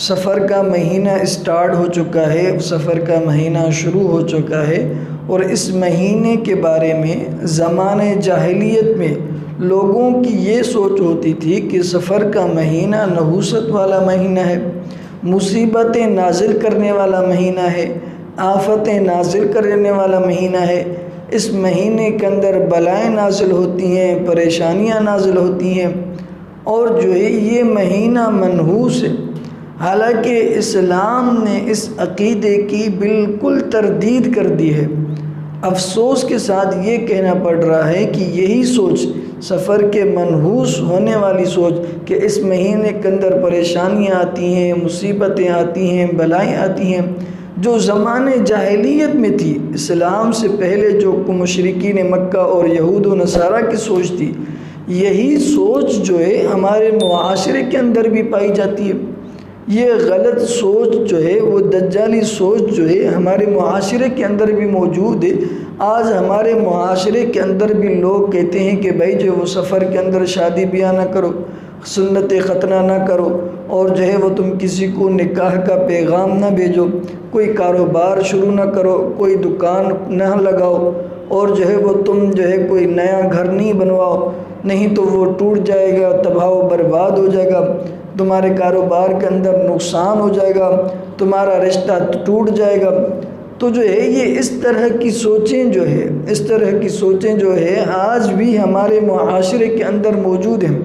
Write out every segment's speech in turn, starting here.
سفر کا مہینہ اسٹارٹ ہو چکا ہے، سفر کا مہینہ شروع ہو چکا ہے، اور اس مہینے کے بارے میں زمانۂ جاہلیت میں لوگوں کی یہ سوچ ہوتی تھی کہ سفر کا مہینہ نحوست والا مہینہ ہے، مصیبتیں نازل کرنے والا مہینہ ہے، آفتیں نازل کرنے والا مہینہ ہے، اس مہینے کے اندر بلائیں نازل ہوتی ہیں، پریشانیاں نازل ہوتی ہیں، اور جو ہے یہ مہینہ منحوس ہے۔ حالانکہ اسلام نے اس عقیدے کی بالکل تردید کر دی ہے۔ افسوس کے ساتھ یہ کہنا پڑ رہا ہے کہ یہی سوچ، سفر کے منحوس ہونے والی سوچ کہ اس مہینے کے اندر پریشانیاں آتی ہیں، مصیبتیں آتی ہیں، بلائیں آتی ہیں، جو زمانے جاہلیت میں تھی، اسلام سے پہلے جو مشرکین مکہ اور یہود و نصارہ کی سوچ تھی، یہی سوچ جو ہے ہمارے معاشرے کے اندر بھی پائی جاتی ہے۔ یہ غلط سوچ جو ہے، وہ دجالی سوچ جو ہے ہمارے معاشرے کے اندر بھی موجود ہے۔ آج ہمارے معاشرے کے اندر بھی لوگ کہتے ہیں کہ بھائی جو وہ سفر کے اندر شادی بیاہ نہ کرو، سنت ختنہ نہ کرو، اور جو ہے وہ تم کسی کو نکاح کا پیغام نہ بھیجو، کوئی کاروبار شروع نہ کرو، کوئی دکان نہ لگاؤ، اور جو ہے وہ تم جو ہے کوئی نیا گھر نہیں بنواؤ، نہیں تو وہ ٹوٹ جائے گا، تباہ و برباد ہو جائے گا، تمہارے کاروبار کے اندر نقصان ہو جائے گا، تمہارا رشتہ ٹوٹ جائے گا۔ تو جو ہے یہ اس طرح کی سوچیں جو ہے آج بھی ہمارے معاشرے کے اندر موجود ہیں،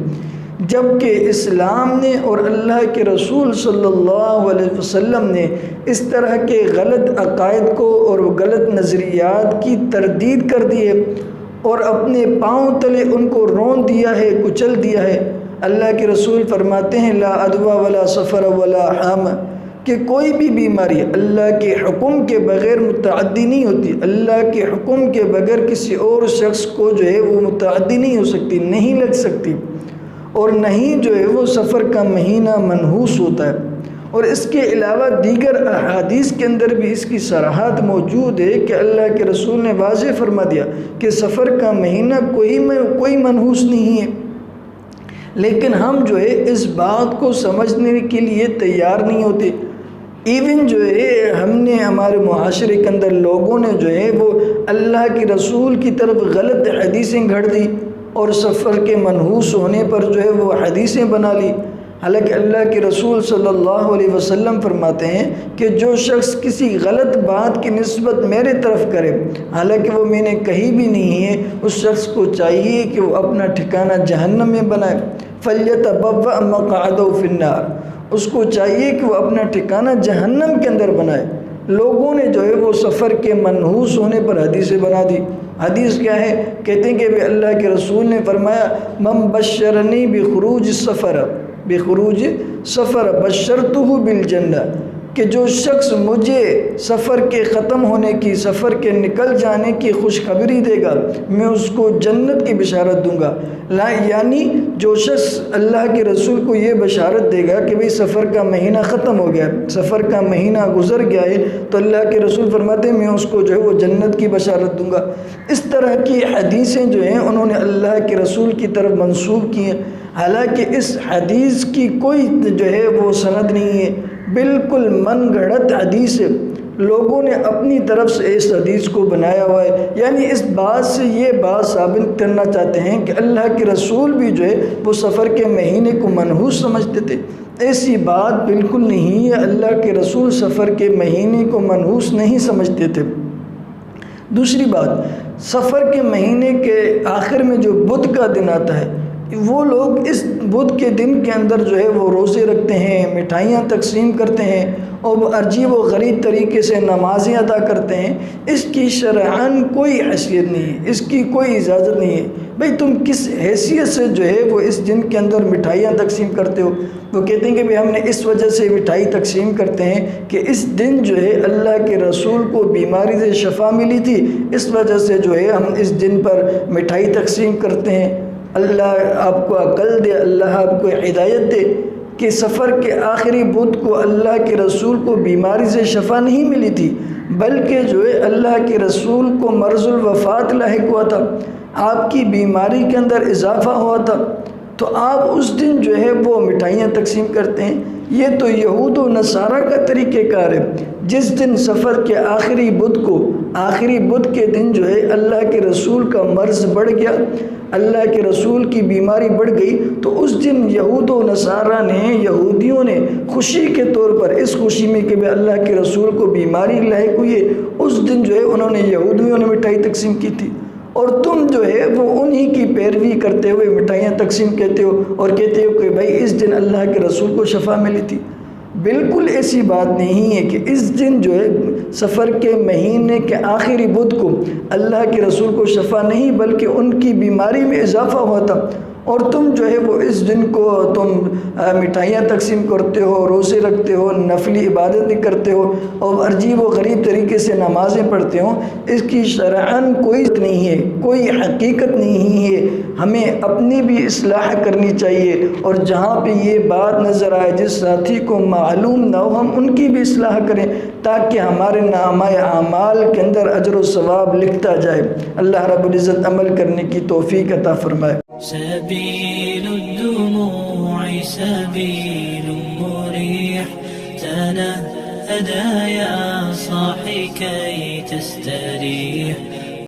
جبکہ اسلام نے اور اللہ کے رسول صلی اللہ علیہ وسلم نے اس طرح کے غلط عقائد کو اور غلط نظریات کی تردید کر دی ہے، اور اپنے پاؤں تلے ان کو رون دیا ہے، کچل دیا ہے۔ اللہ کے رسول فرماتے ہیں لا عدوى ولا سفر ولا حام، کہ کوئی بھی بیماری اللہ کے حکم کے بغیر متعدی نہیں ہوتی، اللہ کے حکم کے بغیر کسی اور شخص کو جو ہے وہ متعدی نہیں ہو سکتی، نہیں لگ سکتی، اور نہیں جو ہے وہ سفر کا مہینہ منحوس ہوتا ہے۔ اور اس کے علاوہ دیگر احادیث کے اندر بھی اس کی صراحت موجود ہے کہ اللہ کے رسول نے واضح فرما دیا کہ سفر کا مہینہ کوئی منحوس نہیں ہے، لیکن ہم جو ہے اس بات کو سمجھنے کے لیے تیار نہیں ہوتے۔ ایون جو ہے ہم نے ہمارے معاشرے کے اندر لوگوں نے جو ہے وہ اللہ کے رسول کی طرف غلط حدیثیں گھڑ دی، اور سفر کے منحوس ہونے پر جو ہے وہ حدیثیں بنا لی۔ حالانکہ اللہ کے رسول صلی اللہ علیہ وسلم فرماتے ہیں کہ جو شخص کسی غلط بات کی نسبت میرے طرف کرے، حالانکہ وہ میں نے کہی بھی نہیں ہے، اس شخص کو چاہیے کہ وہ اپنا ٹھکانہ جہنم میں بنائے۔ فَلْيَتَبَوَّأْ مَقْعَدَهُ فِي النَّارِ، اس کو چاہیے کہ وہ اپنا ٹھکانہ جہنم کے اندر بنائے۔ لوگوں نے جو ہے وہ سفر کے منحوس ہونے پر حدیثیں بنا دی۔ حدیث کیا ہے؟ کہتے ہیں کہ اللہ کے رسول نے فرمایا من بشرنی بخروج سفر بشرتہ بالجنہ، کہ جو شخص مجھے سفر کے ختم ہونے کی، سفر کے نکل جانے کی خوشخبری دے گا، میں اس کو جنت کی بشارت دوں گا۔ یعنی جو شخص اللہ کے رسول کو یہ بشارت دے گا کہ بھئی سفر کا مہینہ ختم ہو گیا، سفر کا مہینہ گزر گیا ہے، تو اللہ کے رسول فرماتے ہیں میں اس کو جو ہے وہ جنت کی بشارت دوں گا۔ اس طرح کی حدیثیں جو ہیں انہوں نے اللہ کے رسول کی طرف منسوب کی ہیں، حالانکہ اس حدیث کی کوئی جو ہے وہ سند نہیں ہے، بالکل من گھڑت حدیث ہے۔ لوگوں نے اپنی طرف سے اس حدیث کو بنایا ہوا ہے، یعنی اس بات سے یہ بات ثابت کرنا چاہتے ہیں کہ اللہ کے رسول بھی جو ہے وہ سفر کے مہینے کو منحوس سمجھتے تھے۔ ایسی بات بالکل نہیں ہے، اللہ کے رسول سفر کے مہینے کو منحوس نہیں سمجھتے تھے۔ دوسری بات، سفر کے مہینے کے آخر میں جو بدھ کا دن آتا ہے، وہ لوگ اس بدھ کے دن کے اندر جو ہے وہ روزے رکھتے ہیں، مٹھائیاں تقسیم کرتے ہیں، اور عجیب و غریب طریقے سے نمازیں ادا کرتے ہیں۔ اس کی شرعاً کوئی حیثیت نہیں ہے، اس کی کوئی اجازت نہیں ہے۔ بھئی تم کس حیثیت سے جو ہے وہ اس دن کے اندر مٹھائیاں تقسیم کرتے ہو؟ وہ کہتے ہیں کہ بھئی ہم نے اس وجہ سے مٹھائی تقسیم کرتے ہیں کہ اس دن جو ہے اللہ کے رسول کو بیماری سے شفا ملی تھی، اس وجہ سے جو ہے ہم اس دن پر مٹھائی تقسیم کرتے ہیں۔ اللہ آپ کو عقل دے، اللہ آپ کو ہدایت دے کہ سفر کے آخری بدھ کو اللہ کے رسول کو بیماری سے شفا نہیں ملی تھی، بلکہ جو ہے اللہ کے رسول کو مرض الوفات لاحق ہوا تھا، آپ کی بیماری کے اندر اضافہ ہوا تھا، تو آپ اس دن جو ہے وہ مٹھائیاں تقسیم کرتے ہیں۔ یہ تو یہود و نصارہ کا طریقہ کار ہے۔ جس دن سفر کے آخری بدھ کے دن جو ہے اللہ کے رسول کا مرض بڑھ گیا، اللہ کے رسول کی بیماری بڑھ گئی، تو اس دن یہود و نصارہ نے، یہودیوں نے خوشی کے طور پر، اس خوشی میں کہ اللہ کے رسول کو بیماری لاحق ہوئی ہے، اس دن جو ہے انہوں نے، یہودیوں نے مٹھائی تقسیم کی تھی، اور تم جو ہے وہ انہی کی پیروی کرتے ہوئے مٹھائیاں تقسیم کہتے ہو اور کہتے ہو کہ بھائی اس دن اللہ کے رسول کو شفا ملی تھی۔ بالکل ایسی بات نہیں ہے کہ اس دن جو ہے سفر کے مہینے کے آخری بدھ کو اللہ کے رسول کو شفا نہیں بلکہ ان کی بیماری میں اضافہ ہوا تھا، اور تم جو ہے وہ اس دن کو تم مٹھائیاں تقسیم کرتے ہو، روزے رکھتے ہو، نفلی عبادتیں کرتے ہو، اور عجیب و غریب طریقے سے نمازیں پڑھتے ہو۔ اس کی شرعاً کوئی نہیں ہے، کوئی حقیقت نہیں ہے۔ ہمیں اپنی بھی اصلاح کرنی چاہیے، اور جہاں پہ یہ بات نظر آئے جس ساتھی کو معلوم نہ ہو ہم ان کی بھی اصلاح کریں، تاکہ ہمارے نامہ اعمال کے اندر اجر و ثواب لکھتا جائے۔ اللہ رب العزت عمل کرنے کی توفیق عطا فرمائے۔ سبيل الدموع سبيل مريح، تنهدى يا صاحي كي تستريح.